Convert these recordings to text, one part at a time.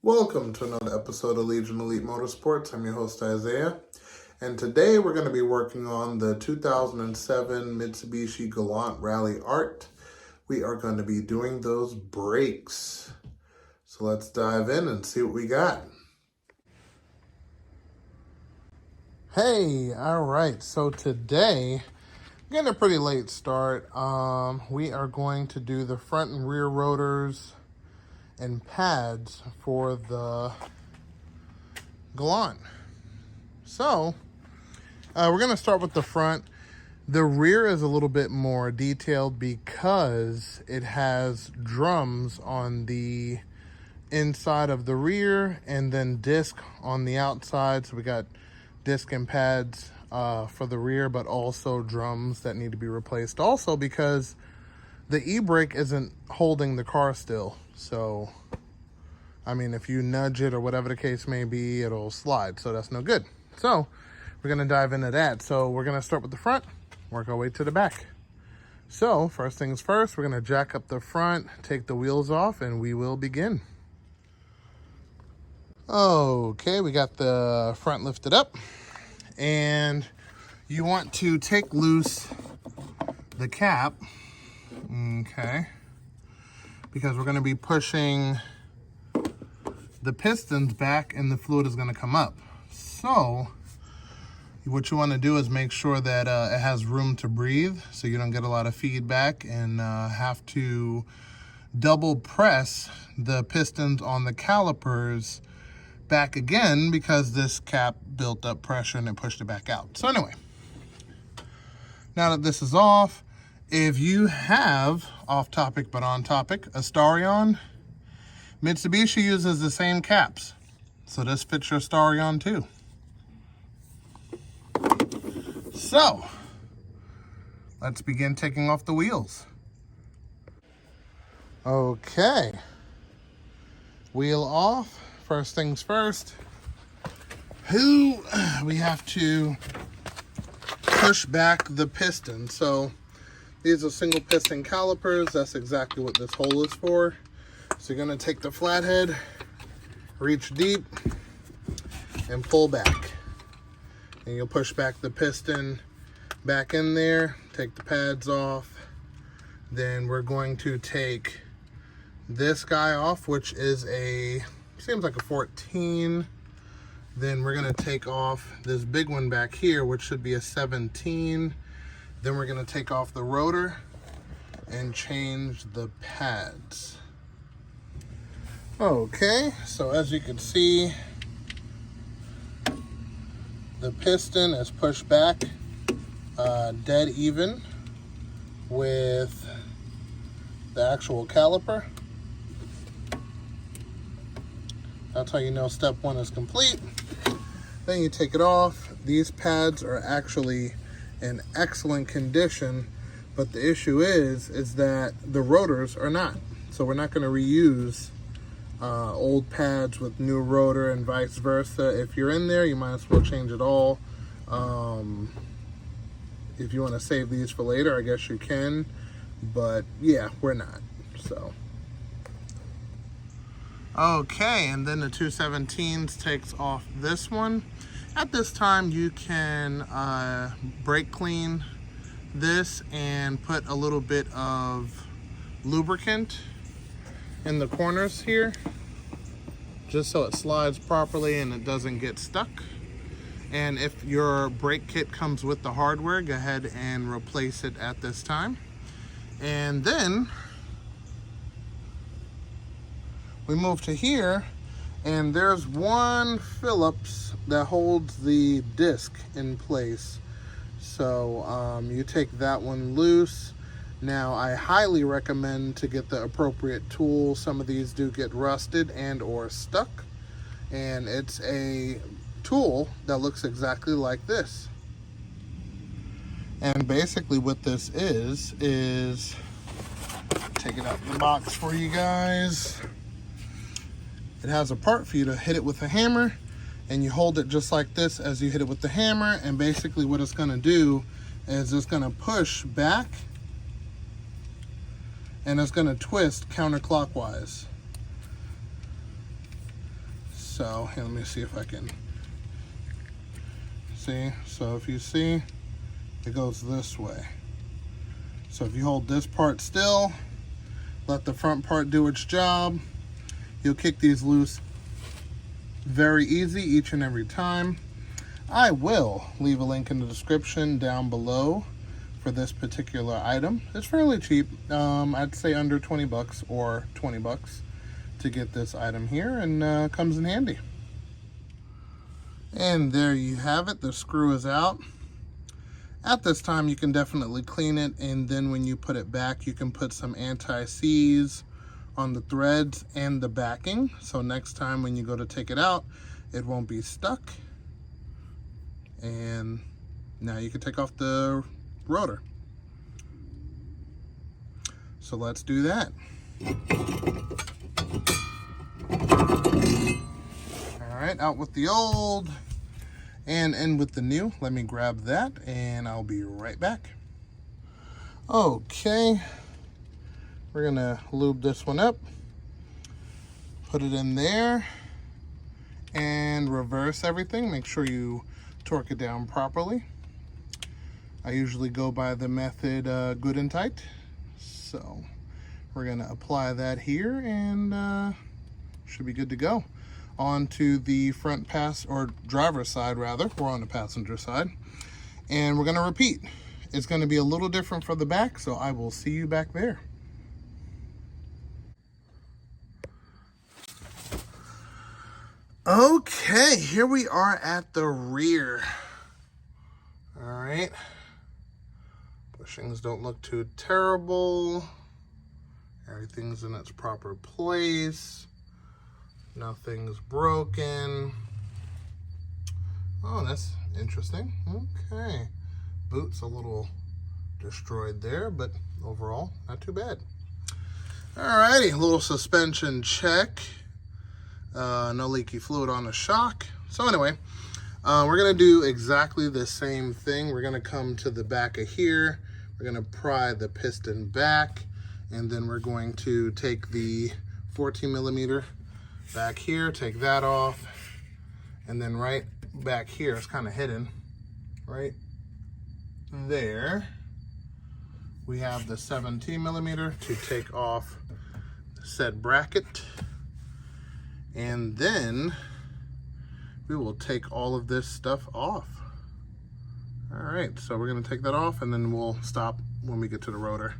Welcome to another episode of Legion Elite Motorsports. I'm your host Isaiah, and today we're going to be working on the 2007 Mitsubishi Gallant ralliart. We are going to be doing those brakes. So let's dive in and see what we got. Hey, all right, so today, getting a pretty late start. We are going to do the front and rear rotors and pads for the Galant. So, we're going to start with the front. The rear is a little bit more detailed because it has drums on the inside of the rear and then disc on the outside. So we got disc and pads for the rear, but also drums that need to be replaced. Also because the e-brake isn't holding the car still. So, I mean, if you nudge it or whatever the case may be, it'll slide. So that's no good. So we're going to dive into that. So we're going to start with the front, work our way to the back. So first things first, we're going to jack up the front, take the wheels off, and we will begin. Okay, we got the front lifted up. And you want to take loose the cap. Okay. Because we're going to be pushing the pistons back and the fluid is going to come up. So what you want to do is make sure that it has room to breathe so you don't get a lot of feedback and have to double press the pistons on the calipers back again because this cap built up pressure and it pushed it back out. So anyway, now that this is off, if you have, off topic but on topic, a Starion, Mitsubishi uses the same caps. So this fits your Starion too. So, let's begin taking off the wheels. Okay. Wheel off. First things first. We have to push back the piston. So, these are single piston calipers. That's exactly what this hole is for. So you're going to take the flathead, reach deep, and pull back. And you'll push back the piston back in there, take the pads off. Then we're going to take this guy off, which is seems like a 14. Then we're going to take off this big one back here, which should be a 17. Then we're going to take off the rotor and change the pads. Okay, so as you can see, the piston is pushed back dead even with the actual caliper. That's how you know step one is complete. Then you take it off. These pads are actually in excellent condition, but the issue is that the rotors are not. So we're not going to reuse old pads with new rotor and vice versa. If you're in there, you might as well change it all. If you want to save these for later, I guess you can, but yeah, we're not. So okay, and then the 217s takes off this one. At this time, you can brake clean this and put a little bit of lubricant in the corners here, just so it slides properly and it doesn't get stuck. And if your brake kit comes with the hardware, go ahead and replace it at this time. And then we move to here, and there's one Phillips that holds the disc in place. So you take that one loose. Now, I highly recommend to get the appropriate tool. Some of these do get rusted and or stuck. And it's a tool that looks exactly like this. And basically what this is take it out of the box for you guys. It has a part for you to hit it with a hammer, and you hold it just like this as you hit it with the hammer. And basically what it's going to do is it's going to push back and it's going to twist counterclockwise. So here, let me see if I can see. So if you see, it goes this way. So if you hold this part still, let the front part do its job, you'll kick these loose very easy each and every time. I will leave a link in the description down below for this particular item. It's fairly cheap. I'd say under 20 bucks or 20 bucks to get this item here, and comes in handy. And there you have it. The screw is out. At this time, you can definitely clean it, and then when you put it back, you can put some anti-seize on the threads and the backing. So next time when you go to take it out, it won't be stuck. And now you can take off the rotor. So let's do that. All right, out with the old and in with the new. Let me grab that and I'll be right back. Okay, we're gonna lube this one up, put it in there, and reverse everything. Make sure you torque it down properly. I usually go by the method good and tight. So we're gonna apply that here, and should be good to go. On to the front or driver's side rather. We're on the passenger side. And we're gonna repeat. It's gonna be a little different for the back, so I will see you back there. Okay, here we are at the rear. All right. Bushings don't look too terrible. Everything's in its proper place. Nothing's broken. Oh, that's interesting. Okay. Boot's a little destroyed there, but overall, not too bad. Alrighty, a little suspension check. No leaky fluid on the shock. So anyway, we're gonna do exactly the same thing. We're gonna come to the back of here. We're gonna pry the piston back, and then we're going to take the 14 millimeter back here, take that off, and then right back here, it's kind of hidden, right there, we have the 17 millimeter to take off said bracket, and then we will take all of this stuff off. All right, so we're gonna take that off, and then we'll stop when we get to the rotor.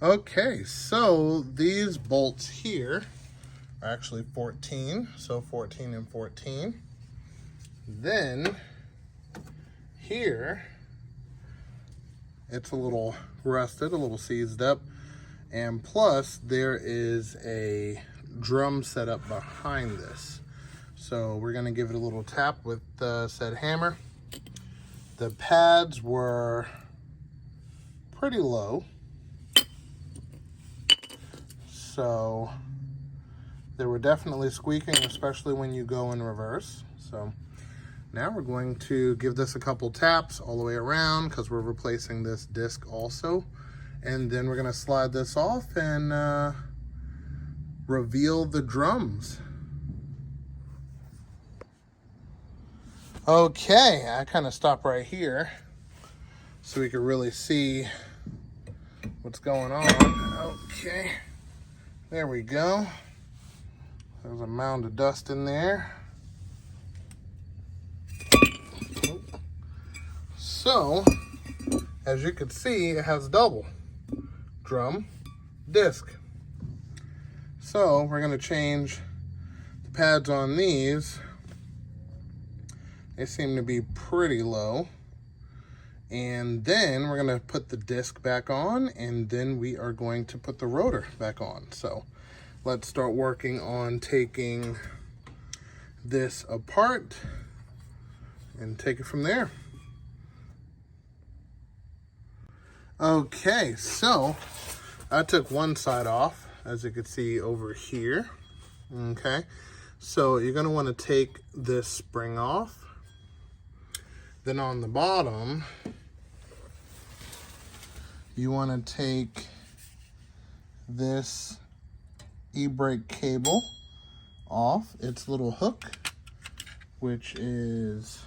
Okay, so these bolts here are actually 14, so 14 and 14. Then here, it's a little rusted, a little seized up, and plus there is a drum set up behind this. So we're gonna give it a little tap with the said hammer. The pads were pretty low, so they were definitely squeaking, especially when you go in reverse. So now we're going to give this a couple taps all the way around, because we're replacing this disc also. And then we're gonna slide this off and reveal the drums. Okay, I kind of stop right here so we can really see what's going on. Okay. There we go. There's a mound of dust in there. So, as you can see, it has double drum disc. So, we're going to change the pads on these. They seem to be pretty low. And then we're gonna put the disc back on, and then we are going to put the rotor back on. So let's start working on taking this apart and take it from there. Okay, so I took one side off, as you can see over here. Okay, so you're gonna wanna take this spring off. Then on the bottom, you want to take this e-brake cable off its little hook, which is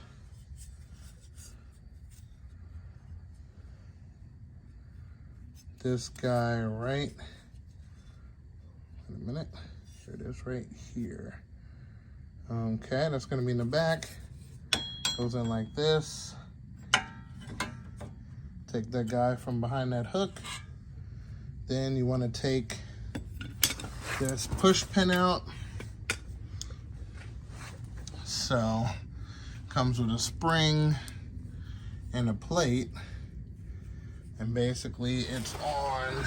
this guy right, wait a minute, here it is right here. Okay, that's going to be in the back. Goes in like this. Take that guy from behind that hook. Then you want to take this push pin out. So, comes with a spring and a plate. And basically it's on,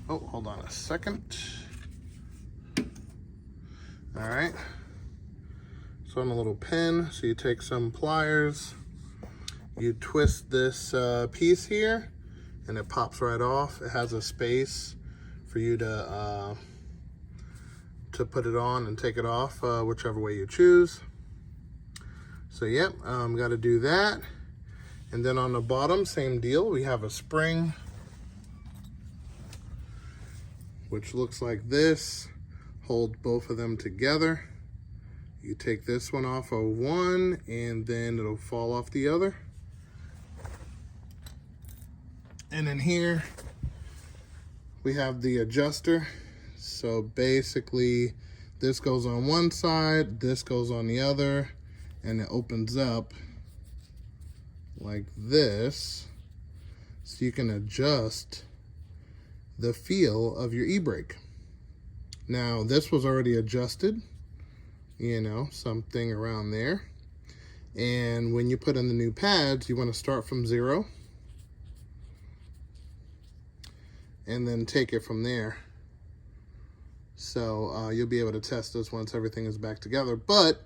oh, hold on a second. All right. It's on a little pin. So you take some pliers, you twist this piece here, and it pops right off. It has a space for you to put it on and take it off, whichever way you choose. So yep, got to do that. And then on the bottom, same deal. We have a spring, which looks like this. Hold both of them together. You take this one off of one, and then it'll fall off the other. And then here, we have the adjuster. So basically, this goes on one side, this goes on the other, and it opens up like this, so you can adjust the feel of your e-brake. Now, this was already adjusted, you know, something around there. And when you put in the new pads, you want to start from 0 and then take it from there. So you'll be able to test this once everything is back together. But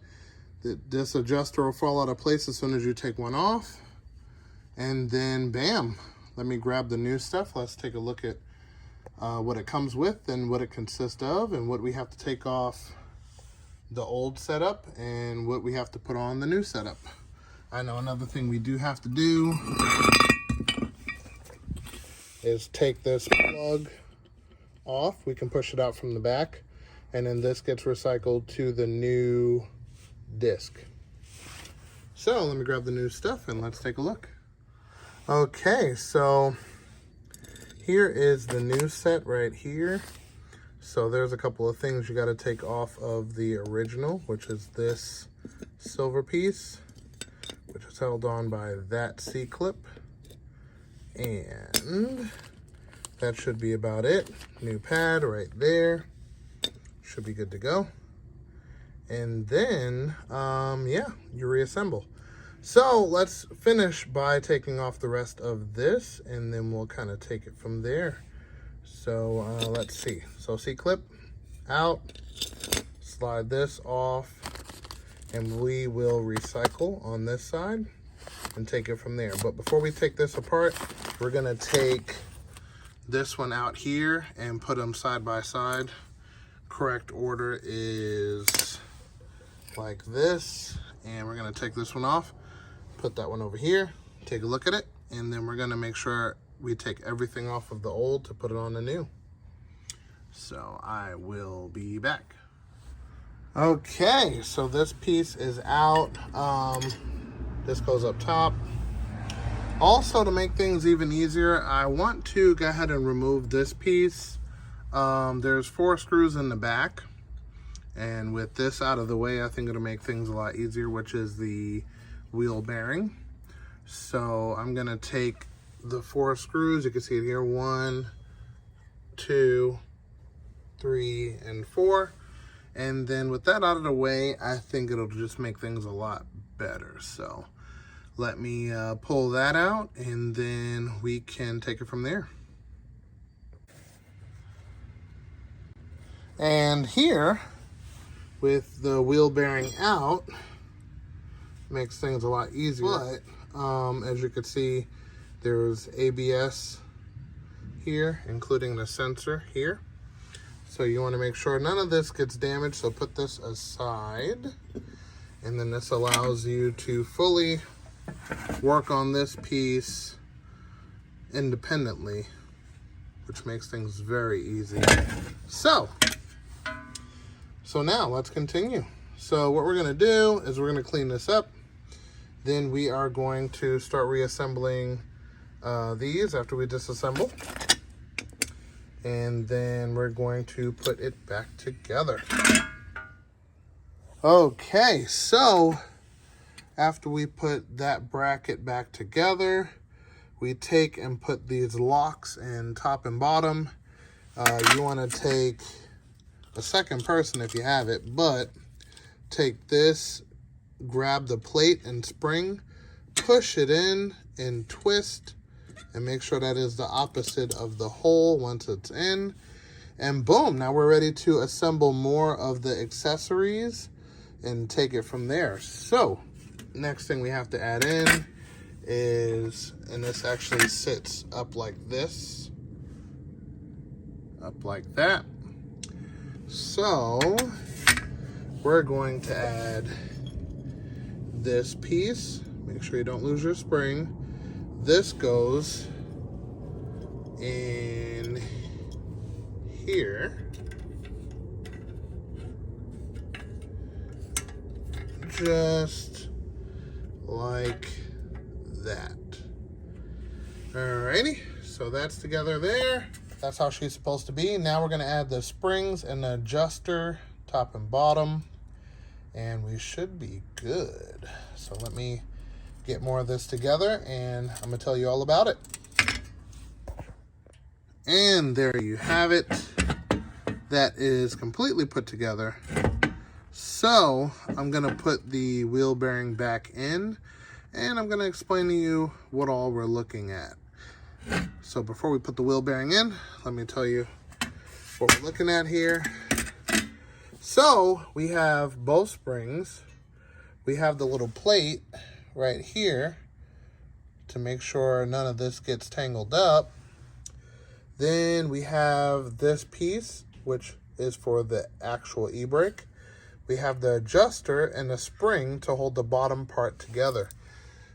this adjuster will fall out of place as soon as you take one off. And then bam, let me grab the new stuff. Let's take a look at what it comes with and what it consists of and what we have to take off the old setup and what we have to put on the new setup. I know another thing we do have to do is take this plug off. We can push it out from the back, and then this gets recycled to the new disc. So let me grab the new stuff and let's take a look. Okay, so here is the new set right here. So there's a couple of things you got to take off of the original, which is this silver piece, which is held on by that C-clip. And that should be about it. New pad right there. Should be good to go. And then, yeah, you reassemble. So let's finish by taking off the rest of this, and then we'll kind of take it from there. So let's see. So C-clip out, slide this off, and we will recycle on this side and take it from there. But before we take this apart, we're gonna take this one out here and put them side by side. Correct order is like this, and we're gonna take this one off, put that one over here, take a look at it, and then we're gonna make sure we take everything off of the old to put it on the new. So I will be back. Okay, so this piece is out. This goes up top. Also, to make things even easier, I want to go ahead and remove this piece. There's 4 screws in the back, and with this out of the way, I think it'll make things a lot easier, which is the wheel bearing. So I'm gonna take the 4 screws, you can see it here, 1, 2, 3, and 4. And then with that out of the way, I think it'll just make things a lot better. So let me pull that out, and then we can take it from there. And here, with the wheel bearing out, makes things a lot easier. But as you can see, there's ABS here, including the sensor here. So you want to make sure none of this gets damaged, so put this aside. And then this allows you to fully work on this piece independently which makes things very easy. So now let's continue. So what we're gonna do is we're gonna clean this up. Then we are going to start reassembling these after we disassemble. And then we're going to put it back together. Okay, so after we put that bracket back together, we take and put these locks in top and bottom. You want to take a second person if you have it, but take this, grab the plate and spring, push it in and twist, and make sure that is the opposite of the hole once it's in. And boom, now we're ready to assemble more of the accessories and take it from there. So next thing we have to add in is, and this actually sits up like this, up like that. So we're going to add this piece. Make sure you don't lose your spring. This goes in here. Just like that. Alrighty, so that's together there. That's how she's supposed to be. Now we're gonna add the springs and the adjuster, top and bottom, and we should be good. So let me get more of this together and I'm gonna tell you all about it. And there you have it. That is completely put together. So I'm gonna put the wheel bearing back in and I'm gonna explain to you what all we're looking at. So before we put the wheel bearing in, let me tell you what we're looking at here. So we have both springs. We have the little plate right here to make sure none of this gets tangled up. Then we have this piece, which is for the actual e-brake. We have the adjuster and the spring to hold the bottom part together.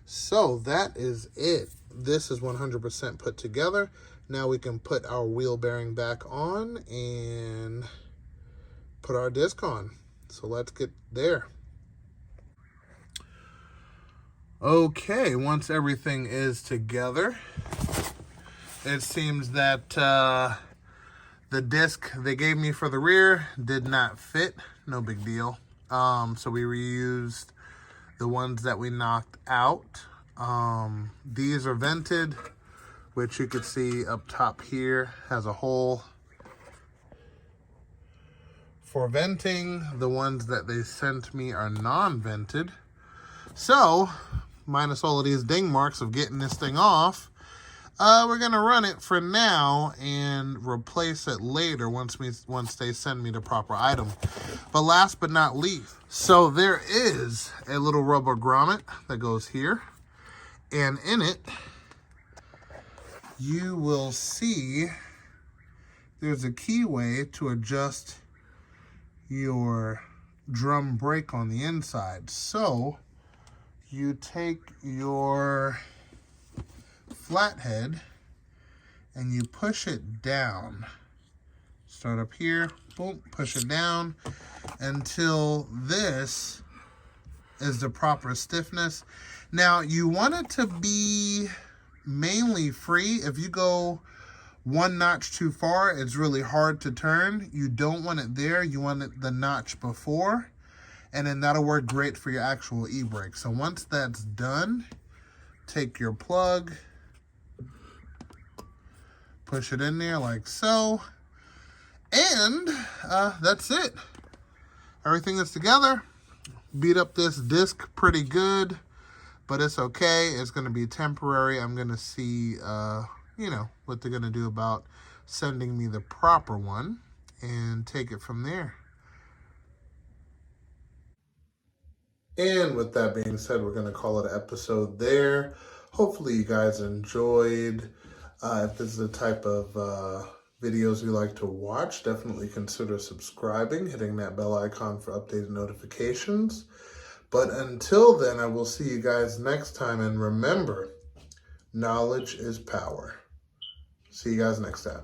So that is it. This is 100% put together. Now we can put our wheel bearing back on and put our disc on. So let's get there. Okay, once everything is together, it seems that the disc they gave me for the rear did not fit. No big deal. So we reused the ones that we knocked out. These are vented, which you can see up top here has a hole for venting. The ones that they sent me are non-vented. So, minus all of these ding marks of getting this thing off, we're gonna run it for now and replace it later once they send me the proper item. But last but not least, so there is a little rubber grommet that goes here, and in it you will see there's a keyway to adjust your drum brake on the inside. So you take your flathead and you push it down. Start up here, boom, push it down until this is the proper stiffness. Now you want it to be mainly free. If you go one notch too far, it's really hard to turn. You don't want it there. You want it the notch before, and then that'll work great for your actual e-brake. So once that's done, take your plug, push it in there like so, and that's it. Everything is together. Beat up this disc pretty good, but it's okay. It's going to be temporary. I'm going to see, what they're going to do about sending me the proper one and take it from there. And with that being said, we're going to call it an episode there. Hopefully you guys enjoyed. If this is the type of videos you like to watch, definitely consider subscribing, hitting that bell icon for updated notifications. But until then, I will see you guys next time. And remember, knowledge is power. See you guys next time.